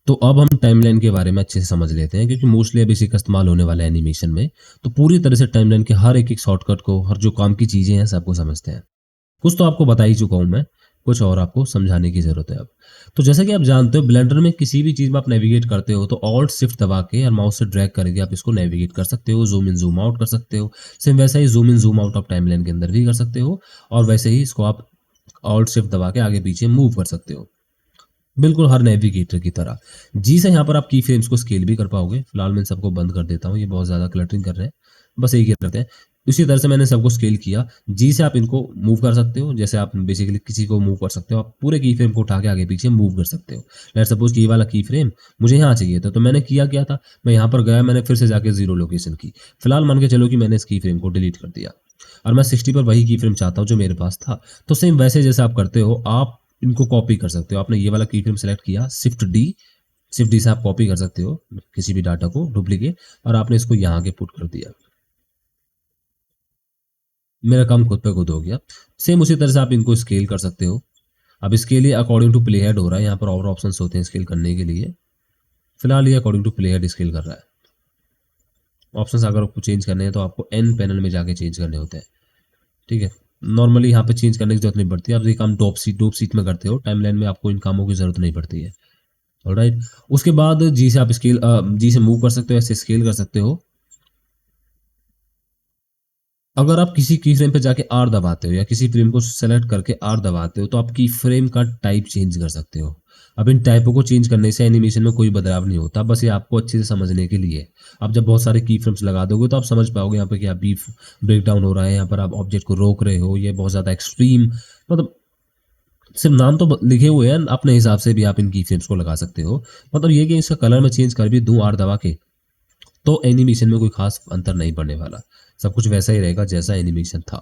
तो अब हम टाइमलाइन के बारे में अच्छे से समझ लेते हैं, क्योंकि मोस्टली अब इसी का इस्तेमाल होने वाला है एनिमेशन में। तो पूरी तरह से टाइमलाइन के हर एक एक शॉर्टकट को, हर जो काम की चीजें हैं सबको समझते हैं। कुछ तो आपको बता ही चुका हूं मैं, कुछ और आपको समझाने की जरूरत है अब। तो जैसा कि आप जानते हो, ब्लेंडर में किसी भी चीज में आप नेविगेट करते हो तो ऑल्ट शिफ्ट दबा के और माउस से ड्रैग करके आप इसको नेविगेट कर सकते हो, जूम इन जूम आउट कर सकते हो। सेम वैसा ही जूम इन जूम आउट आप टाइमलाइन के अंदर भी कर सकते हो, और वैसे ही इसको आप ऑल्ट शिफ्ट दबा के आगे पीछे मूव कर सकते हो, बिल्कुल हर नेविगेटर की तरह। जी से यहाँ पर आप की फ्रेम्स को स्केल भी कर पाओगे। फिलहाल मैं सबको बंद कर देता हूँ, ये बहुत ज़्यादा क्लटरिंग कर रहे हैं, बस एक ही करते हैं। इसी तरह से मैंने सबको स्केल किया। जी से आप इनको मूव कर सकते हो, जैसे आप बेसिकली किसी को मूव कर सकते हो, आप पूरे की फ्रेम को उठा के आगे पीछे मूव कर सकते हो। लेट्स सपोज कि ये वाला की फ्रेम मुझे यहाँ चाहिए था, तो मैंने किया क्या था, मैं यहाँ पर गया, मैंने फिर से जाके जीरो लोकेशन की। फिलहाल मान के चलो कि मैंने इस की फ्रेम को डिलीट कर दिया और मैं 60 पर वही की फ्रेम चाहता हूँ जो मेरे पास था। तो सेम वैसे जैसे आप करते हो, आप इनको कॉपी कर सकते हो। आपने ये वाला की फ्रेम सेलेक्ट किया, शिफ्ट डी से आप कॉपी कर सकते हो किसी भी डाटा को डुप्लीकेट, और आपने इसको यहाँ के पुट कर दिया। मेरा काम खुद पे खुद हो गया। सेम उसी तरह से आप इनको स्केल कर सकते हो। अब इसके लिए अकॉर्डिंग टू प्ले हेड हो रहा है, यहाँ पर और ऑप्शंस होते हैं स्केल करने के लिए। फिलहाल ये according to play head scale कर रहा है। ऑप्शंस अगर आपको चेंज करने हैं तो आपको एन पैनल में जाके चेंज करने होते हैं, ठीक है। नॉर्मली यहाँ पे चेंज करने की जरूरत नहीं पड़ती। आप ये काम डॉप सीट में करते हो, टाइमलाइन में आपको इन कामों की जरूरत नहीं पड़ती है। ऑलराइट, उसके बाद जी से आप स्केल, जी से मूव कर सकते हो, ऐसे स्केल कर सकते हो। अगर आप किसी की फ्रेम पे जाके आर दबाते हो या किसी फ्रेम को सेलेक्ट करके आर दबाते हो तो आप की फ्रेम का टाइप चेंज कर सकते हो। अब इन टाइपों को चेंज करने से एनिमेशन में कोई बदलाव नहीं होता, बस ये आपको अच्छे से समझने के लिए। आप जब बहुत सारे की फ्रेम्स लगा दोगे तो आप समझ पाओगे यहाँ पे क्या बीफ ब्रेक डाउन हो रहा है, यहाँ पर आप ऑब्जेक्ट को रोक रहे हो, ये बहुत ज्यादा एक्सट्रीम, मतलब सिर्फ नाम तो लिखे हुए हैं, अपने हिसाब से भी आप इन की फ्रेम्स को लगा सकते हो। मतलब ये कि इसका कलर मैं चेंज कर भी दूं आर दबा के तो एनिमेशन में कोई खास अंतर नहीं पड़ने वाला, सब कुछ वैसा ही रहेगा जैसा एनिमेशन था,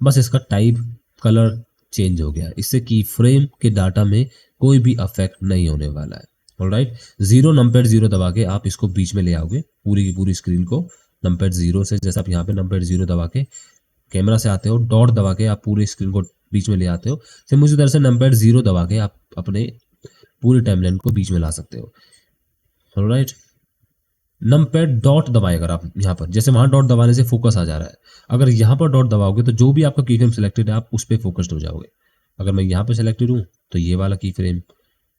बस इसका टाइप कलर चेंज हो गया। इससे की फ्रेम के डाटा में कोई भी अफेक्ट नहीं होने वाला है। ऑलराइट, जीरो नंपैड जीरो दबा के आप इसको बीच में ले आओगे, पूरी की पूरी स्क्रीन को नंपैड जीरो से, जैसे आप यहाँ पे नंपैड जीरो दबा के कैमरा से आते हो, डॉट दबा के आप पूरी स्क्रीन को बीच में ले आते हो, सेम उसी तरह से नंपैड जीरो दबा के आप अपने पूरी टाइमलाइन को बीच में ला सकते हो। ऑलराइट, नमपैड डॉट दबाए अगर आप यहाँ पर, जैसे वहां डॉट दबाने से फोकस आ जा रहा है, अगर यहाँ पर डॉट दबाओगे तो जो भी आपका की फ्रेम सिलेक्टेड है आप उस पर फोकस्ड हो जाओगे। अगर मैं यहाँ पे सिलेक्टेड हूँ तो ये वाला की फ्रेम,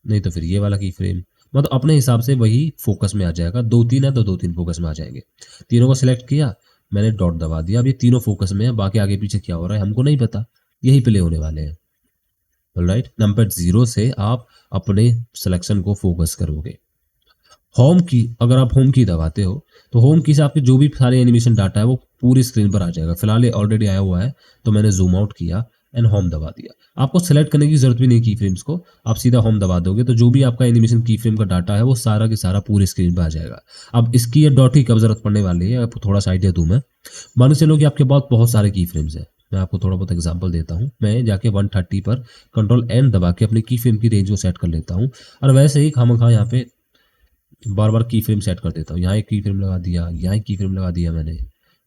नहीं तो फिर ये वाला की फ्रेम, मतलब अपने हिसाब से वही फोकस में आ जाएगा। दो तीन है तो दो तीन फोकस में आ जाएंगे। तीनों को सिलेक्ट किया, मैंने डॉट दबा दिया, अब ये तीनों फोकस में है, बाकी आगे पीछे क्या हो रहा है हमको नहीं पता, यही प्ले होने वाले हैं। राइट, नंबर जीरो से आप अपने सिलेक्शन को फोकस करोगे। होम की, अगर आप होम की दबाते हो तो होम की से आपके जो भी सारे एनिमेशन डाटा है वो पूरी स्क्रीन पर आ जाएगा। फिलहाल ये ऑलरेडी आया हुआ है तो मैंने जूम आउट किया एंड होम दबा दिया। आपको सेलेक्ट करने की जरूरत भी नहीं की फ्रेम्स को, आप सीधा होम दबा दोगे तो जो भी आपका एनिमेशन की फ्रेम का डाटा है वो सारा के सारा पूरी स्क्रीन पर आ जाएगा। अब इसकी ये डॉट की कब जरूरत पड़ने वाली है, आपको थोड़ा सा आइडिया दूं मैं। मान के चलो कि आपके पास बहुत सारे की फ्रेम्स है, मैं आपको थोड़ा बहुत एग्जांपल देता हूँ। मैं जाके 130 पर कंट्रोल एन दबा के अपनी की फ्रेम की रेंज को सेट कर लेता हूँ, और वैसे ही खामखा यहाँ पे बार बार की फ्रेम सेट कर देता हूँ। यहाँ एक की फ्रेम लगा दिया, यहाँ एक की फ्रेम लगा दिया मैंने,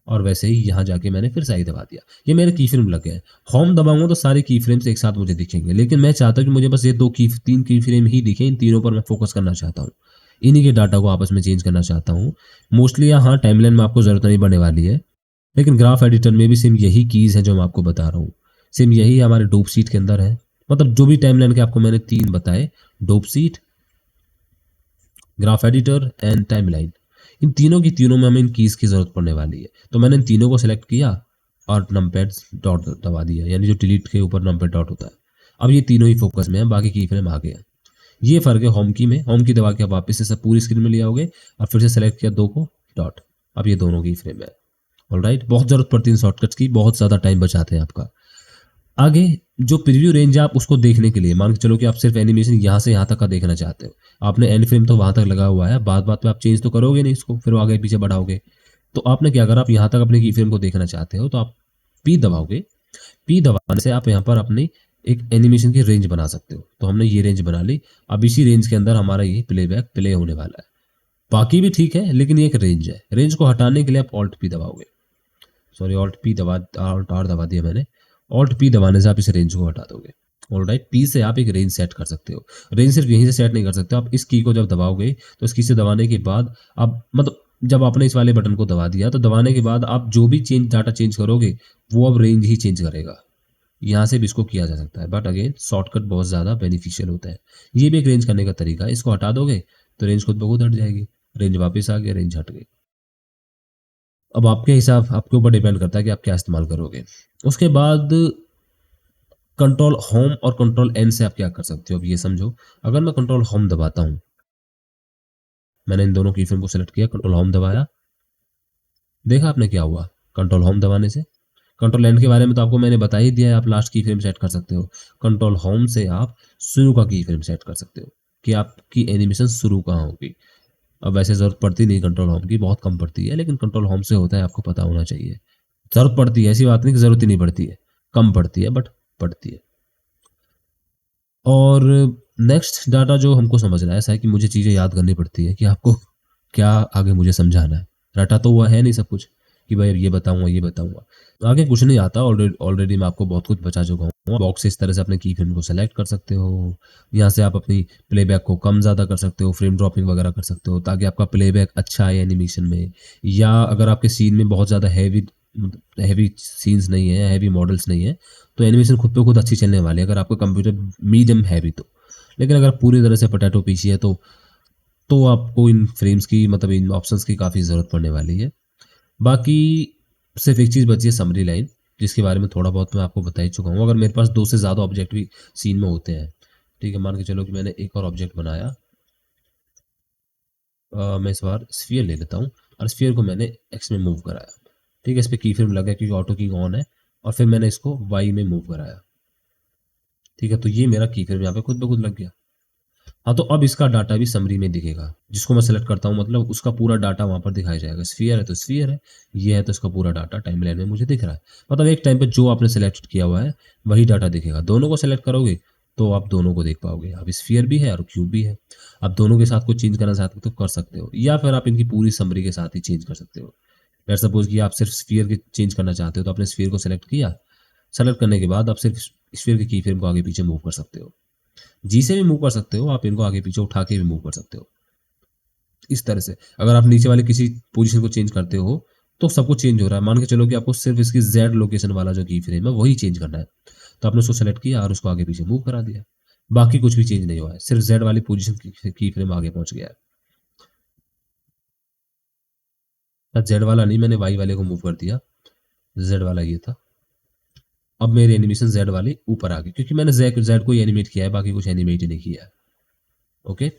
और वैसे ही यहाँ जाके मैंने फिर सही दबा दिया, ये मेरे की फ्रेम लग गए। होम दबाऊंगा तो सारे की फ्रेम्स एक साथ मुझे दिखेंगे, लेकिन मैं चाहता हूँ कि मुझे बस ये तीन की फ्रेम ही दिखे, इन तीनों पर मैं फोकस करना चाहता हूँ, इन्हीं के डाटा को आपस में चेंज करना चाहता हूँ। मोस्टली यहाँ टाइमलाइन में आपको जरूरत नहीं पड़ने वाली है, लेकिन ग्राफ एडिटर में भी सेम यही कीज है जो मैं आपको बता रहा हूँ। सेम यही हमारे डोप सीट के अंदर है, मतलब जो भी टाइमलाइन के आपको मैंने तीन बताए, dope sheet, graph editor and timeline, इन तीनों की तीनों में हमें इन कीज की जरूरत पड़ने वाली है। तो मैंने इन तीनों को सिलेक्ट किया और नंपैड डॉट दबा दिया, यानी जो डिलीट के ऊपर नंपैड डॉट होता है। अब ये तीनों ही फोकस में है, बाकी की फ्रेम आ गया। ये फर्क है होम की में। होम की दबा के आप वापस से सब पूरी स्क्रीन में ले आओगे और फिर से सेलेक्ट किया दो को डॉट, अब ये दोनों की फ्रेम है। ऑलराइट, बहुत जरूरत पड़ती है शॉर्टकट्स की, बहुत ज्यादा टाइम बचाते हैं आपका। आगे जो प्रीव्यू रेंज है आप उसको देखने के लिए, मान के चलो कि आप सिर्फ एनिमेशन यहाँ से यहाँ तक का देखना चाहते हो, आपने एंड फ्रेम तो वहां तक लगा हुआ है, बात बात पे आप चेंज तो करोगे नहीं इसको, फिर आगे पीछे बढ़ाओगे। तो आपने क्या, अगर आप यहाँ तक अपने की फ्रेम को देखना चाहते हो तो आप पी दबाओगे। पी दबाने से आप यहाँ पर अपनी एक एनिमेशन की रेंज बना सकते हो। तो हमने ये रेंज बना ली, अब इसी रेंज के अंदर हमारा ये प्लेबैक प्ले होने वाला है। बाकी भी ठीक है, लेकिन ये एक रेंज है। रेंज को हटाने के लिए आप ऑल्ट पी दबाओगे, सॉरी ऑल्ट पी दबा, ऑल्ट आर दबा दिया मैंने, ऑल्ट पी दबाने से आप इस रेंज को हटा दोगे। ऑलराइट, पी से आप एक रेंज सेट कर सकते हो। रेंज सिर्फ यहीं से सेट नहीं कर सकते हो, आप इस की को जब दबाओगे तो इस की से दबाने के बाद आप मतलब जब आपने इस वाले बटन को दबा दिया तो दबाने के बाद आप जो भी चेंज डाटा चेंज करोगे वो अब रेंज ही चेंज करेगा। यहाँ से भी इसको किया जा सकता है, बट अगेन शॉर्टकट बहुत ज़्यादा बेनिफिशियल होता है। ये भी एक रेंज करने का तरीका है। इसको हटा दोगे तो रेंज खुद ब खुद हट जाएगी, रेंज वापस आ गया, रेंज हट गई। अब आपके हिसाब आपके ऊपर डिपेंड करता है कि आप क्या इस्तेमाल करोगे। उसके बाद कंट्रोल होम और कंट्रोल एन से आप क्या कर सकते हो, अब ये समझो। अगर मैं कंट्रोल होम दबाता हूँ, मैंने इन दोनों की फ्रेम को सेलेक्ट किया, कंट्रोल होम दबाया, देखा आपने क्या हुआ कंट्रोल होम दबाने से। कंट्रोल एंड के बारे में तो आपको मैंने बता ही दिया है, आप लास्ट की फ्रेम सेट कर सकते हो। कंट्रोल होम से आप शुरू का की फ्रेम सेट कर सकते हो कि आपकी एनिमेशन शुरू कहाँ होगी। अब वैसे जरूरत पड़ती नहीं कंट्रोल होम की, बहुत कम पड़ती है, लेकिन कंट्रोल होम से होता है, आपको पता होना चाहिए। जरूरत पड़ती है, ऐसी बात नहीं कि जरूरत ही नहीं पड़ती है, कम पड़ती है बट पड़ती है। और नेक्स्ट डाटा जो हमको समझना है, ऐसा है कि मुझे चीज़ें याद करनी पड़ती है कि आपको क्या आगे मुझे समझाना है। रटा तो हुआ है नहीं सब कुछ कि भाई अब ये बताऊंगा ये बताऊंगा, आगे कुछ नहीं आता। ऑलरेडी ऑलरेडी मैं आपको बहुत कुछ बचा चुका हूँ। बॉक्स से इस तरह से अपने की फ्रेम को सेलेक्ट कर सकते हो। यहाँ से आप अपनी प्लेबैक को कम ज़्यादा कर सकते हो, फ्रेम ड्रॉपिंग वगैरह कर सकते हो ताकि आपका प्लेबैक अच्छा आए एनिमेशन में। या अगर आपके सीन में बहुत ज़्यादा हैवी हैवी सीन्स नहीं है, हैवी मॉडल्स नहीं है, तो एनिमेशन खुद पे खुद अच्छी चलने वाली है अगर आपका कंप्यूटर मीडियम हैवी तो। लेकिन अगर पूरी तरह से पोटैटो पीसी है तो आपको इन फ्रेम्स की मतलब इन ऑप्शंस की काफ़ी ज़रूरत पड़ने वाली है। बाकी सिर्फ एक चीज़ बची है, समरी लाइन, जिसके बारे में थोड़ा बहुत मैं आपको बता ही चुका हूँ। अगर मेरे पास दो से ज़्यादा ऑब्जेक्ट भी सीन में होते हैं, ठीक है, मान के चलो कि मैंने एक और ऑब्जेक्ट बनाया, मैं इस बार स्फीयर ले लेता हूँ और स्फीयर को मैंने एक्स में मूव कराया, ठीक है, इस पर की फ्रेम लगा क्योंकि ऑटो की ऑन है, और फिर मैंने इसको वाई में मूव कराया, ठीक है, तो ये मेरा की फ्रेम यहाँ पे खुद ब खुद लग गया। हाँ, तो अब इसका डाटा भी समरी में दिखेगा, जिसको मैं सेलेक्ट करता हूँ मतलब उसका पूरा डाटा वहां पर दिखाया जाएगा। स्फीयर है तो स्फीयर है, ये है तो इसका पूरा डाटा टाइमलाइन में मुझे दिख रहा है। मतलब एक टाइम पे जो आपने सेलेक्ट किया हुआ है वही डाटा दिखेगा। दोनों को सेलेक्ट करोगे तो आप दोनों को देख पाओगे। अब स्फीयर भी है और क्यूब भी है। आप दोनों के साथ कुछ चेंज करना चाहते हो तो कर सकते हो, या फिर आप इनकी पूरी समरी के साथ ही चेंज कर सकते हो। लेट्स सपोज कि आप सिर्फ स्फीयर के चेंज करना चाहते हो तो आपने स्फीयर को सेलेक्ट किया, सेलेक्ट करने के बाद आप सिर्फ स्फीयर की फ्रेम को आगे पीछे मूव कर सकते हो। जी से भी मूव कर सकते हो, आप इनको आगे पीछे उठा के भी मूव कर सकते हो। इस तरह से अगर आप नीचे वाले किसी पोजीशन को चेंज करते हो तो सब कुछ चेंज हो रहा है। मान के चलो कि आपको सिर्फ इसकी जेड लोकेशन वाला जो की फ्रेम है वही चेंज करना है, तो आपने उसको सेलेक्ट किया और उसको आगे पीछे मूव करा दिया। बाकी कुछ भी चेंज नहीं हुआ है, सिर्फ जेड वाली पोजीशन की फ्रेम आगे पहुंच गया है। जेड वाला नहीं, मैंने वाई वाले को मूव कर दिया, जेड वाला ये था। अब मेरी एनिमेशन जेड वाली ऊपर आ गई क्योंकि मैंने जेड को ही एनिमेट किया है, बाकी कुछ एनिमेट ही नहीं किया है। ओके।